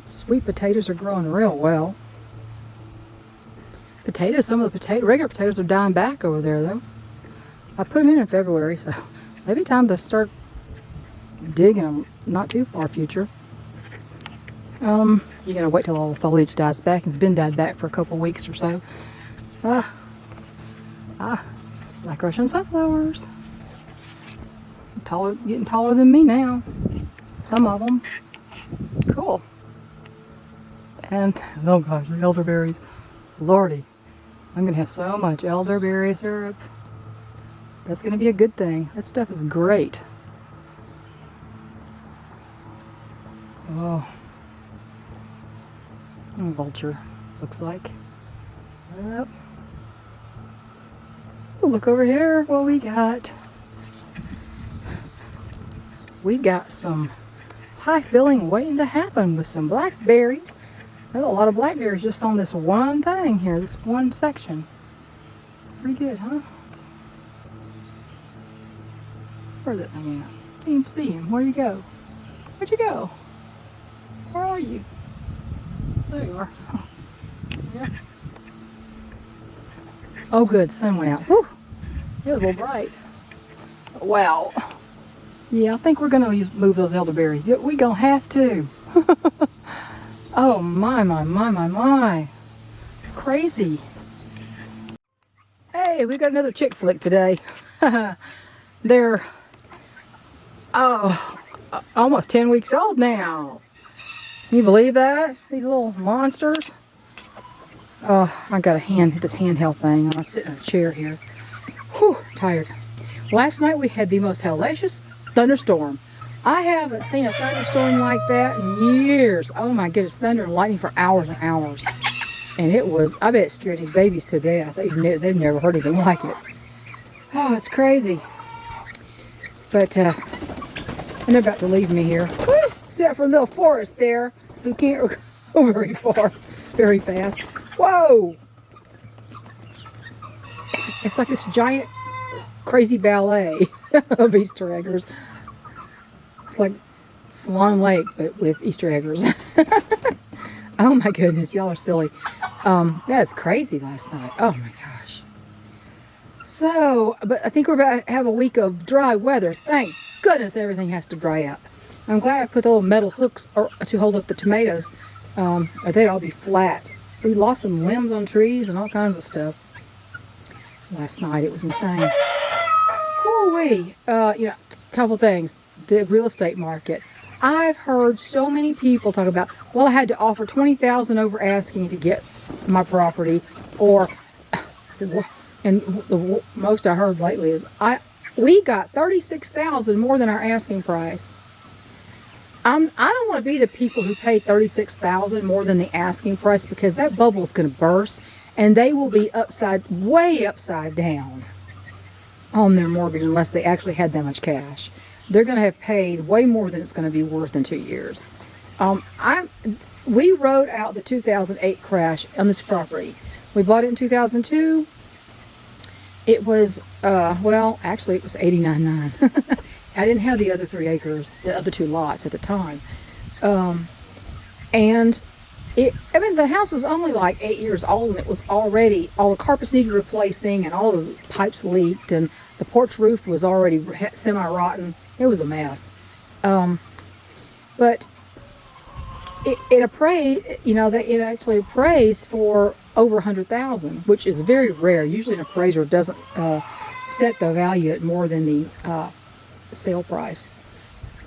Sweet potatoes are growing real well. Potatoes, some of the regular potatoes are dying back over there though. I put them in February, so maybe time to start digging them. Not too far future. You gotta wait till all the foliage dies back. It's been died back for a couple weeks or so. Like Russian sunflowers. Getting taller than me now. Some of them. Cool. And, oh gosh, the elderberries. Lordy. I'm going to have so much elderberry syrup. That's going to be a good thing. That stuff is great. Oh. Vulture, looks like. Yep. Oh, look over here what we got. We got some pie filling waiting to happen with some blackberries. There's a lot of blackberries just on this one thing here, this one section. Pretty good, huh? Where's that thing at? Can't even see him. Where'd you go? Where'd you go? Where are you? There you are. Oh, yeah. Oh good, sun went out. Whew. It was a little bright. Wow. Yeah, I think we're gonna move those elderberries. Yeah, we gonna have to. Oh my. It's crazy. Hey, we got another chick flick today. They're almost 10 weeks old now. Can you believe that? These little monsters. Oh, I got this handheld thing. I'm gonna sit in a chair here. Whew, tired. Last night we had the most hellacious thunderstorm. I haven't seen a thunderstorm like that in years. Oh my goodness, thunder and lightning for hours and hours. And it was, I bet it scared these babies to death. They've never heard anything like it. Oh, it's crazy. But, and they're about to leave me here. Woo! Except for a little Forrest there, who can't go very far, very fast. Whoa! It's like this giant, crazy ballet of Easter eggers. It's like Swan Lake, but with Easter eggers. Oh my goodness, y'all are silly. That's crazy last night. Oh my gosh. So, but I think we're about to have a week of dry weather. Thank goodness everything has to dry up. I'm glad I put the little metal hooks to hold up the tomatoes, or they'd all be flat. We lost some limbs on trees and all kinds of stuff last night. It was insane. Woo-wee. You know, a couple things. The real estate market. I've heard so many people talk about, well, I had to offer $20,000 over asking to get my property, or, and the most I heard lately is, we got $36,000 more than our asking price. I don't want to be the people who pay $36,000 more than the asking price, because that bubble is going to burst and they will be way upside down on their mortgage unless they actually had that much cash. They're going to have paid way more than it's going to be worth in 2 years. We rode out the 2008 crash on this property. We bought it in 2002. It was, well, actually it was $89,900. I didn't have the other 3 acres, the other 2 lots at the time. And I mean, the house was only like 8 years old, and it was already, all the carpets needed replacing and all the pipes leaked, and the porch roof was already semi-rotten. It was a mess. But it appraised, you know, it actually appraised for over $100,000, which is very rare. Usually an appraiser doesn't set the value at more than the sale price,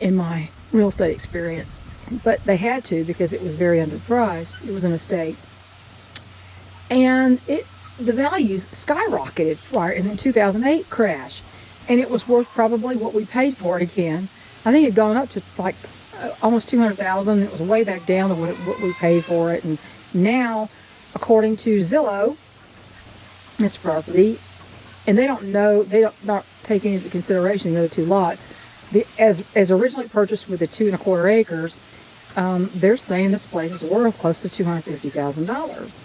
in my real estate experience. But they had to, because it was very underpriced. It was an estate. And the values skyrocketed in the 2008 crash. And it was worth probably what we paid for it again. I think it had gone up to like almost $200,000. It was way back down to what we paid for it. And now, according to Zillow, this property, and they don't not taking into consideration the other 2 lots, as originally purchased with the 2 1/4 acres, they're saying this place is worth close to $250,000.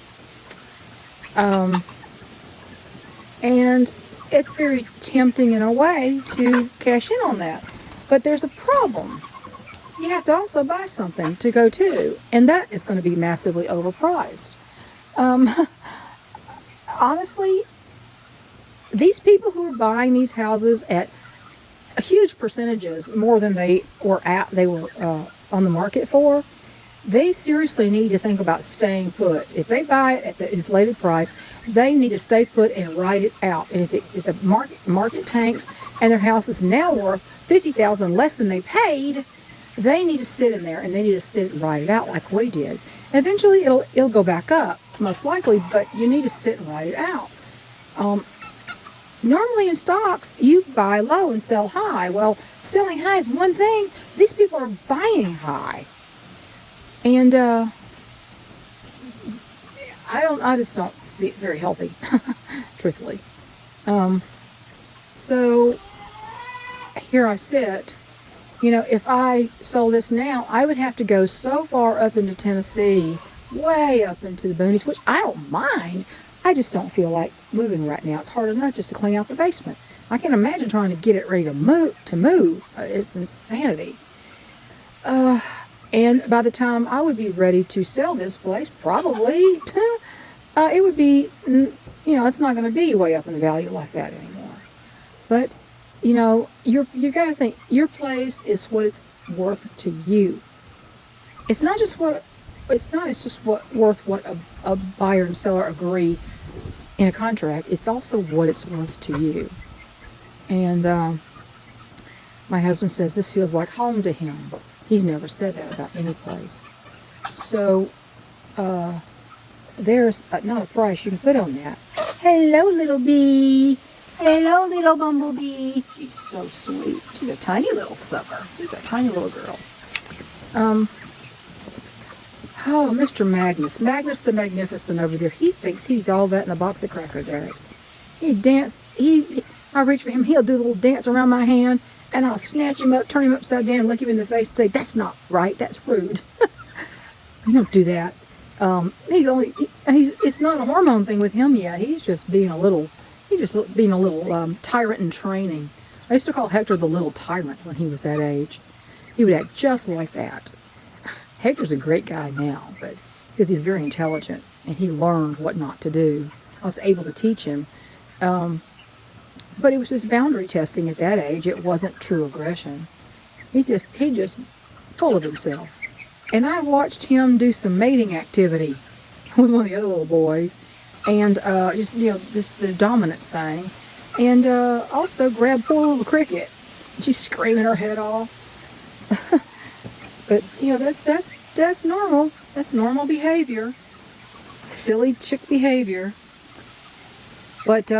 And it's very tempting in a way to cash in on that. But there's a problem. you have to also buy something to go to, and that is going to be massively overpriced. Um, Honestly, these people who are buying these houses at huge percentages more than they were on the market for, they seriously need to think about staying put. If they buy it at the inflated price, they need to stay put and ride it out. And if the market tanks and their house is now worth $50,000 less than they paid, they need to sit in there and they need to sit and ride it out like we did. Eventually, it'll go back up, most likely, but you need to sit and ride it out. Normally in stocks, you buy low and sell high. Well, selling high is one thing. These people are buying high. And I just don't see it very healthy, truthfully. So here I sit. You know, if I sold this now, I would have to go so far up into Tennessee, way up into the boonies, which I don't mind. I just don't feel like moving right now. It's hard enough just to clean out the basement. I can't imagine trying to get it ready to move. It's insanity. And by the time I would be ready to sell this place, probably, it would be, it's not going to be way up in the value like that anymore. But, you got to think, your place is what it's worth to you. It's just worth what a buyer and seller agree in a contract. It's also what it's worth to you. And my husband says this feels like home to him. He's never said that about any place. So there's not a price you can put on that. Hello, little bee. Hello, little bumblebee. She's so sweet. She's a tiny little sucker. She's a tiny little girl. Oh, Mr. Magnus the Magnificent over there. He thinks he's all that in a box of Cracker Jacks. I reach for him, he'll do a little dance around my hand, and I'll snatch him up, turn him upside down, and look him in the face and say, "That's not right, that's rude." You don't do that. It's not a hormone thing with him yet. He's just being a little tyrant in training. I used to call Hector the little tyrant when he was that age. He would act just like that. Hector's a great guy now, but because he's very intelligent and he learned what not to do. I was able to teach him. But it was just boundary testing at that age. It wasn't true aggression. He just full of himself. And I watched him do some mating activity with one of the other little boys, and just the dominance thing, and also grab poor little Cricket. She's screaming her head off. But that's normal. That's normal behavior. Silly chick behavior. But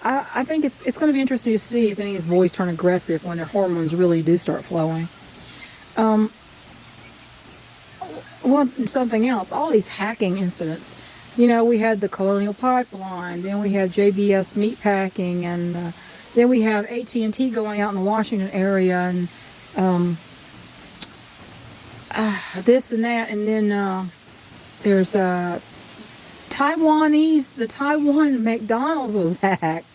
I think it's going to be interesting to see if any of these boys turn aggressive when their hormones really do start flowing. Something else, all these hacking incidents. We had the Colonial Pipeline, then we have JBS Meatpacking, and then we have AT&T going out in the Washington area, and this and that, and then there's the Taiwan McDonald's was hacked.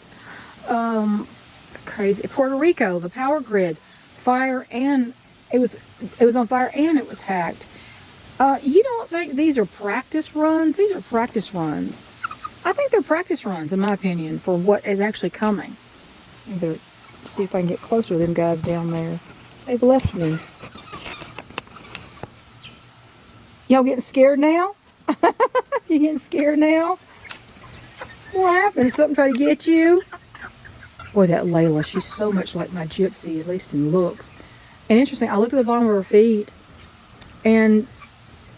Crazy. Puerto Rico, the power grid, fire, and it was on fire and it was hacked. You don't think these are practice runs? These are practice runs. I think they're practice runs, in my opinion, for what is actually coming. Either see if I can get closer to them guys down there. They've left me. Y'all getting scared now? You getting scared now? What happened? Did something try to get you? Boy, that Layla, she's so much like my Gypsy, at least in looks. And interesting, I looked at the bottom of her feet, and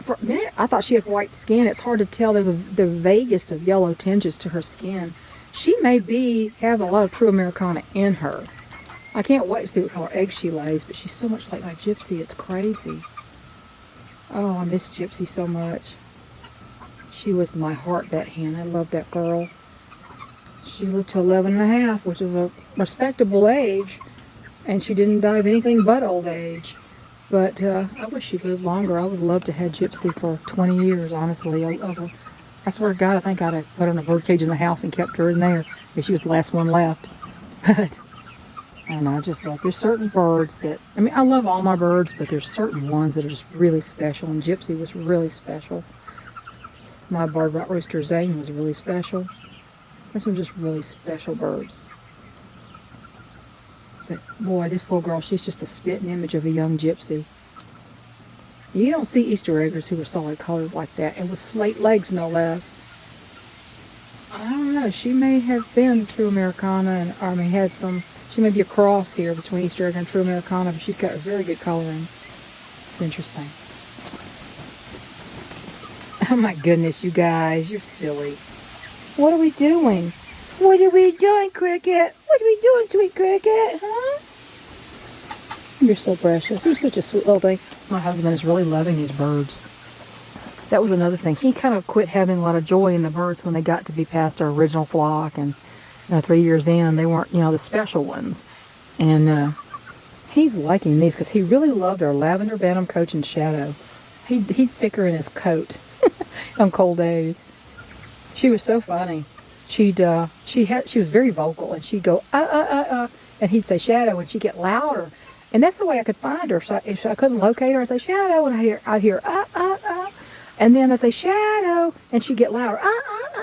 for a minute, I thought she had white skin. It's hard to tell. There's the vaguest of yellow tinges to her skin. She may have a lot of true Americana in her. I can't wait to see what color eggs she lays, but she's so much like my Gypsy. It's crazy. Oh, I miss Gypsy so much. She was my heart, that hen. I love that girl. She lived to 11 and a half, which is a respectable age, and she didn't die of anything but old age. But I wish she'd lived longer. I would love to have Gypsy for 20 years, honestly. I swear to God, I think I'd have put her in a birdcage in the house and kept her in there if she was the last one left. But And I just love, there's certain birds that, I mean, I love all my birds, but there's certain ones that are just really special, and Gypsy was really special. My barred white rooster Zane was really special. There's some just really special birds. But boy, this little girl, she's just a spitting image of a young Gypsy. You don't see Easter eggers who are solid colored like that, and with slate legs no less. I don't know, she may have been true Americana, and she may be a cross here between Easter egg and true Americana, but she's got a very good coloring. It's interesting. Oh my goodness, you guys, you're silly. What are we doing? What are we doing, Cricket? What are we doing, sweet Cricket? Huh? You're so precious. You're such a sweet little thing. My husband is really loving these birds. That was another thing. He kind of quit having a lot of joy in the birds when they got to be past our original flock. And 3 years in, they weren't, the special ones. And he's liking these because he really loved our lavender bantam coach and shadow. He'd stick her in his coat on cold days. She was so funny. She was very vocal, and she'd go and he'd say shadow, and she'd get louder. And that's the way I could find her. So if I couldn't locate her, I'd say shadow, and I'd hear and then I'd say shadow, and she'd get louder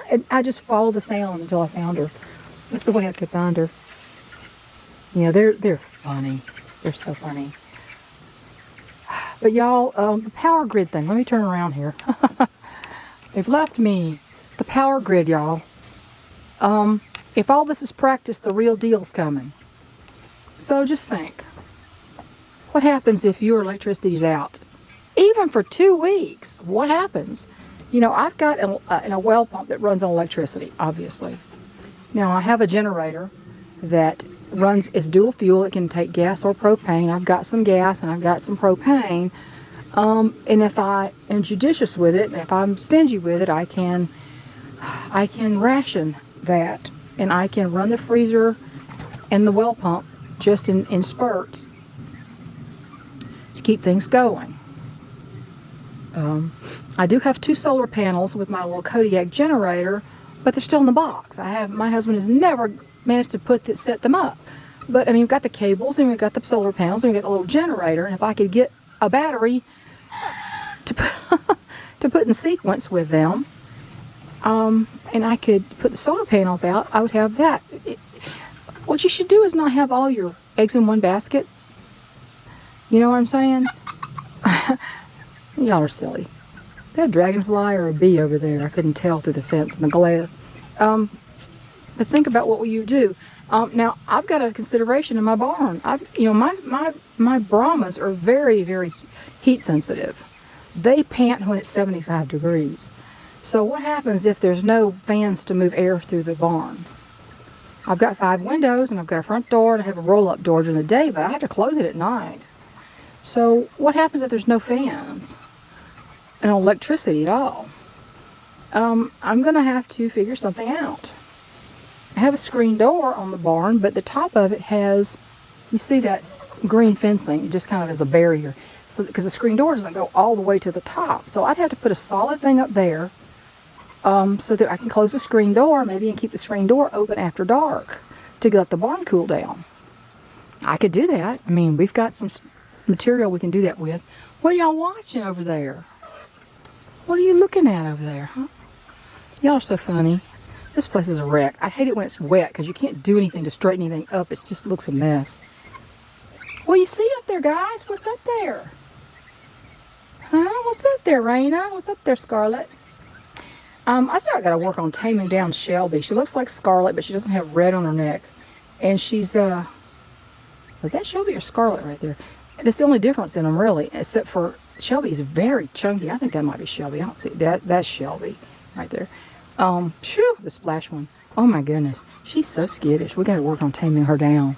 and I just followed the sound until I found her. That's the way I could find her. They're funny. They're so funny. But y'all, the power grid thing. Let me turn around here. They've left me. The power grid, y'all. If all this is practice, the real deal's coming. So just think. What happens if your electricity's out? Even for 2 weeks, what happens? I've got a well pump that runs on electricity, obviously. Now, I have a generator that is dual fuel. It can take gas or propane. I've got some gas and I've got some propane. And if I am judicious with it, and if I'm stingy with it, I can ration that, and I can run the freezer and the well pump just in spurts to keep things going. I do have 2 solar panels with my little Kodiak generator, but they're still in the box. My husband has never managed to set them up. But I mean, we've got the cables, and we've got the solar panels, and we've got a little generator, and if I could get a battery to put in sequence with them, and I could put the solar panels out, I would have that. What you should do is not have all your eggs in one basket. You know what I'm saying? Y'all are silly. Is that a dragonfly or a bee over there? I couldn't tell through the fence and the glare. But think about what will you do. Now, I've got a consideration in my barn. My Brahmas are very, very heat sensitive. They pant when it's 75 degrees. So what happens if there's no fans to move air through the barn? I've got 5 windows, and I've got a front door, and I have a roll-up door during the day, but I have to close it at night. So what happens if there's no fans and no electricity at all? I'm going to have to figure something out. I have a screen door on the barn, but the top of it has, you see that green fencing, just kind of as a barrier. So because the screen door doesn't go all the way to the top. So I'd have to put a solid thing up there so that I can close the screen door maybe and keep the screen door open after dark to let the barn cool down. I could do that. I mean, we've got some material we can do that with. What are y'all watching over there? What are you looking at over there, huh? Y'all are so funny. This place is a wreck. I hate it when it's wet because you can't do anything to straighten anything up. It just looks a mess. What do you see up there, guys? What's up there? Huh? What's up there, Raina? What's up there, Scarlet? I still got to work on taming down Shelby. She looks like Scarlet, but she doesn't have red on her neck. And she's, was that Shelby or Scarlet right there? That's the only difference in them, really, except for Shelby is very chunky. I think that might be Shelby. I don't see that. That's Shelby right there. Phew, the splash one. Oh my goodness. She's so skittish. We got to work on taming her down.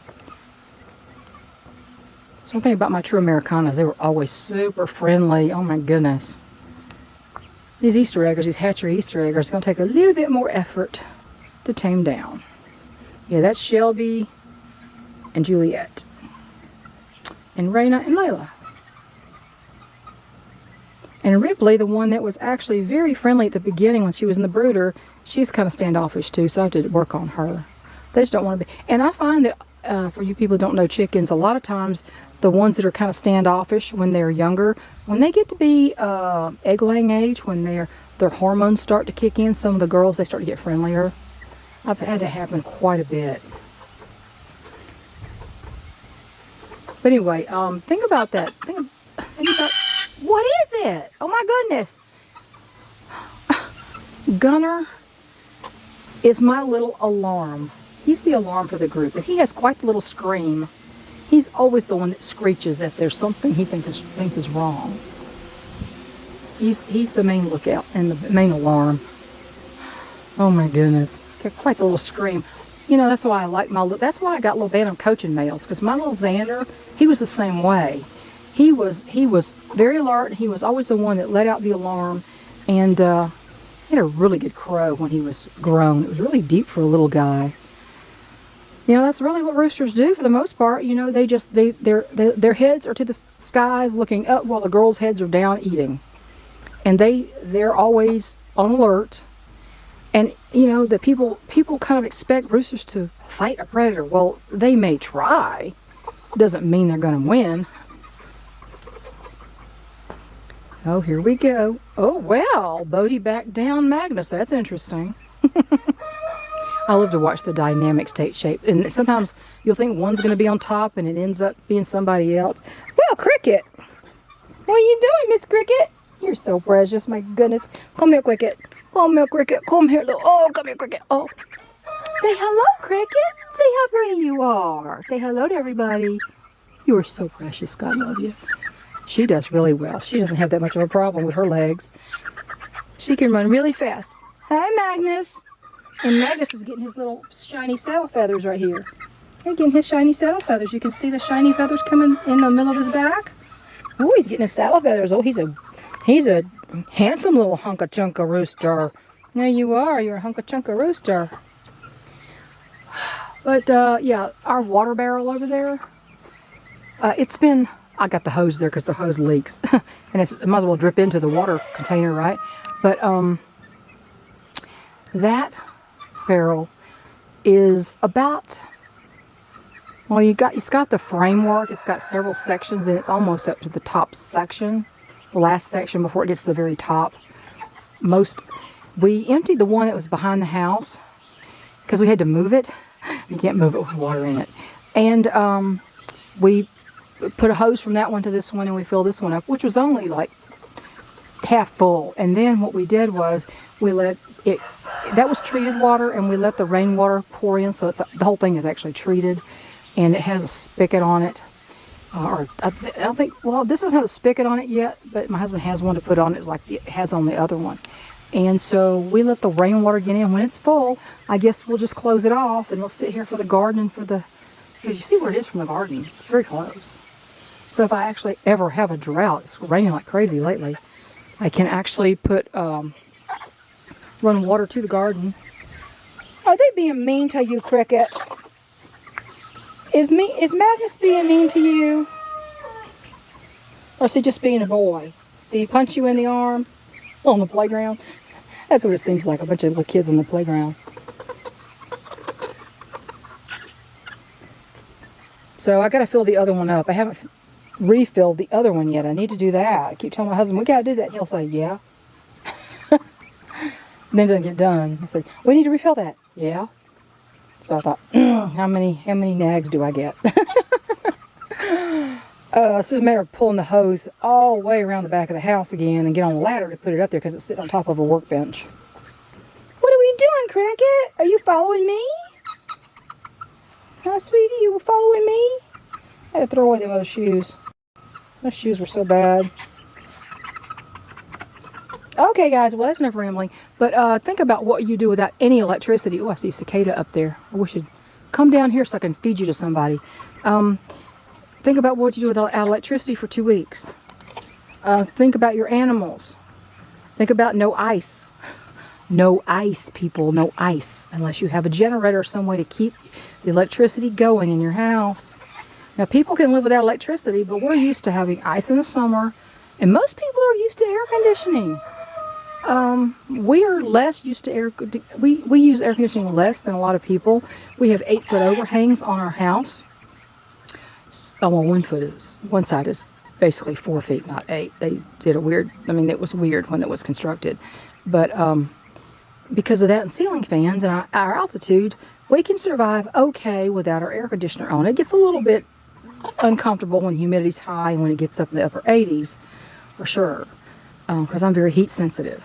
That's one thing about my true Americanas. They were always super friendly. Oh my goodness. These Easter eggers, these hatchery Easter eggers, are going to take a little bit more effort to tame down. Yeah, that's Shelby and Juliet. And Raina and Layla. And Ripley, the one that was actually very friendly at the beginning when she was in the brooder, she's kind of standoffish too, so I have to work on her. They just don't want to be. And I find that for you people who don't know chickens, a lot of times the ones that are kind of standoffish when they're younger, when they get to be egg laying age, when their hormones start to kick in, some of the girls, they start to get friendlier. I've had that happen quite a bit. But anyway, think about that. Think about, what is it? Oh my goodness. Gunner is my little alarm. He's the alarm for the group, and he has quite the little scream. He's always the one that screeches if there's something he thinks is wrong. He's the main lookout and the main alarm. Oh my goodness, got quite the little scream. You know, that's why I like that's why I got little Bantam coaching males, because my little Xander, he was the same way. He was very alert. He was always the one that let out the alarm, and he had a really good crow when he was grown. It was really deep for a little guy. You know, that's really what roosters do for the most part. You know, their heads are to the skies looking up while the girls' heads are down eating. And they're always on alert. And, you know, the people kind of expect roosters to fight a predator. Well, they may try. Doesn't mean they're going to win. Oh, here we go. Oh, well, Bodie backed down Magnus. That's interesting. I love to watch the dynamics take shape. And sometimes you'll think one's going to be on top and it ends up being somebody else. Well, Cricket, what are you doing, Miss Cricket? You're so precious, my goodness. Come here, Cricket. Come here, Cricket. Come here. Oh, come here, Cricket. Oh. Say hello, Cricket. Say how pretty you are. Say hello to everybody. You are so precious. God love you. She does really well. She doesn't have that much of a problem with her legs. She can run really fast. Hi, Magnus. And Magnus is getting his little shiny saddle feathers right here. He's getting his shiny saddle feathers. You can see the shiny feathers coming in the middle of his back. Oh, he's getting his saddle feathers. Oh, he's a handsome little hunka-chunka rooster. There you are. You're a hunka-chunka rooster. But, yeah, our water barrel over there, I got the hose there because the hose leaks. And it might as well drip into the water container, right? But, that barrel is about, well, it's got the framework. It's got several sections, and it's almost up to the top section. The last section before it gets to the very top. We emptied the one that was behind the house because we had to move it. You can't move it with water in it. And we put a hose from that one to this one, and we filled this one up, which was only like half full. And then what we did was we let it, that was treated water, and we let the rainwater pour in, so the whole thing is actually treated, and it has a spigot on it. Or I don't think, well, this doesn't have a spigot on it yet, but my husband has one to put on it like it has on the other one. And so we let the rainwater get in. When it's full, I guess we'll just close it off, and we'll sit here for the garden and because you see where it is from the garden. It's very close. So if I actually ever have a drought, it's raining like crazy lately, I can actually run water to the garden. Are they being mean to you, Cricket? Is Magnus being mean to you? Or is he just being a boy? Did he punch you in the arm on the playground? That's what it seems like, a bunch of little kids on the playground. So I got to fill the other one up. I haven't refilled the other one yet. I need to do that. I keep telling my husband, we got to do that. He'll say, yeah. And then it doesn't get done. I said, we need to refill that. Yeah. So I thought, how many nags do I get? It's just a matter of pulling the hose all the way around the back of the house again and get on the ladder to put it up there because it's sitting on top of a workbench. What are we doing, Cricket? Are you following me? Huh, sweetie, you following me? I had to throw away them other shoes. Those shoes were so bad. Okay, guys, well, that's enough rambling. But think about what you do without any electricity. Oh, I see a cicada up there. I wish you'd come down here so I can feed you to somebody. Think about what you do without electricity for 2 weeks. Think about your animals. Think about no ice. No ice, people, no ice. Unless you have a generator or some way to keep the electricity going in your house. Now, people can live without electricity, but we're used to having ice in the summer. And most people are used to air conditioning. We are less used to we use air conditioning less than a lot of people. We have 8-foot overhangs on our house. Oh, well, one side is basically 4 feet, not 8. They did a weird, I mean, it was weird when it was constructed. But because of that and ceiling fans and our altitude, we can survive okay without our air conditioner on. It gets a little bit uncomfortable when humidity's high and when it gets up in the upper 80s, for sure, because I'm very heat sensitive.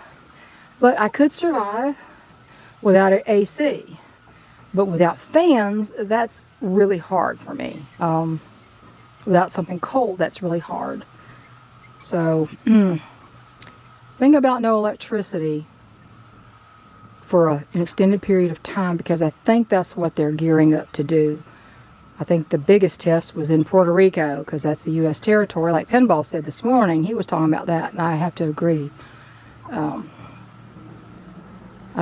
But I could survive without an AC. But without fans, that's really hard for me. Without something cold, that's really hard. So, think about no electricity for an extended period of time, because I think that's what they're gearing up to do. I think the biggest test was in Puerto Rico, because that's the U.S. territory. Like Pinball said this morning, he was talking about that, and I have to agree. I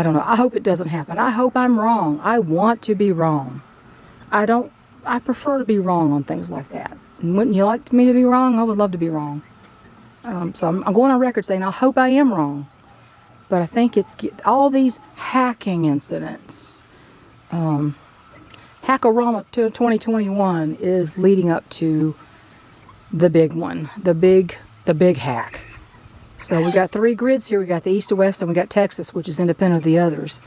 don't know. I hope it doesn't happen. I hope I'm wrong. I want to be wrong. I prefer to be wrong on things like that. And wouldn't you like me to be wrong? I would love to be wrong. So I'm going on record saying I hope I am wrong. But I think it's all these hacking incidents. Hackorama 2021 is leading up to the big one. The big hack. So we got 3 grids here. We got the east to west, and we got Texas, which is independent of the others.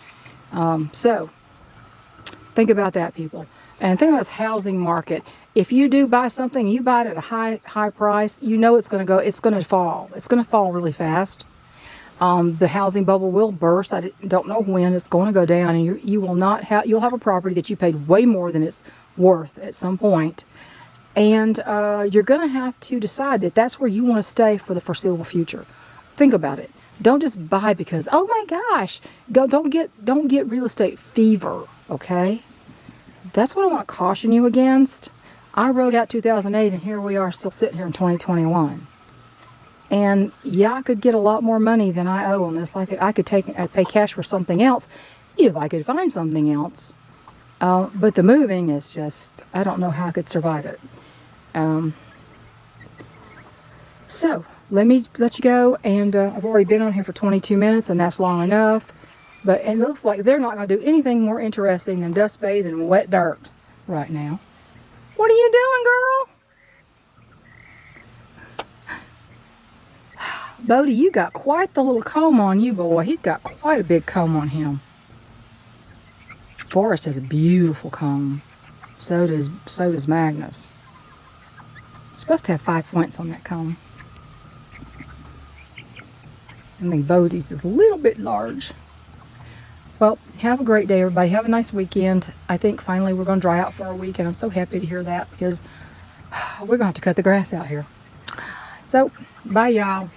So think about that, people. And think about this housing market. If you do buy something, you buy it at a high price, you know it's going to fall. It's going to fall really fast. The housing bubble will burst. I don't know when it's going to go down, and you'll have a property that you paid way more than it's worth at some point. And you're going to have to decide that that's where you want to stay for the foreseeable future. Think about it. Don't just buy because, oh my gosh, don't get real estate fever, okay? That's what I want to caution you against. I wrote out 2008, and here we are still sitting here in 2021. And yeah, I could get a lot more money than I owe on this. I'd pay cash for something else if I could find something else. But the moving is just, I don't know how I could survive it. So let me let you go, and I've already been on here for 22 minutes, and that's long enough. But it looks like they're not going to do anything more interesting than dust bathe in wet dirt right now. What are you doing, girl? Bodie, you got quite the little comb on you, boy. He's got quite a big comb on him. Forrest has a beautiful comb. So does Magnus. Supposed to have 5 points on that comb. I think Bodie's is a little bit large. Well, have a great day, everybody. Have a nice weekend. I think finally we're going to dry out for a week, and I'm so happy to hear that, because we're going to have to cut the grass out here. So, bye, y'all.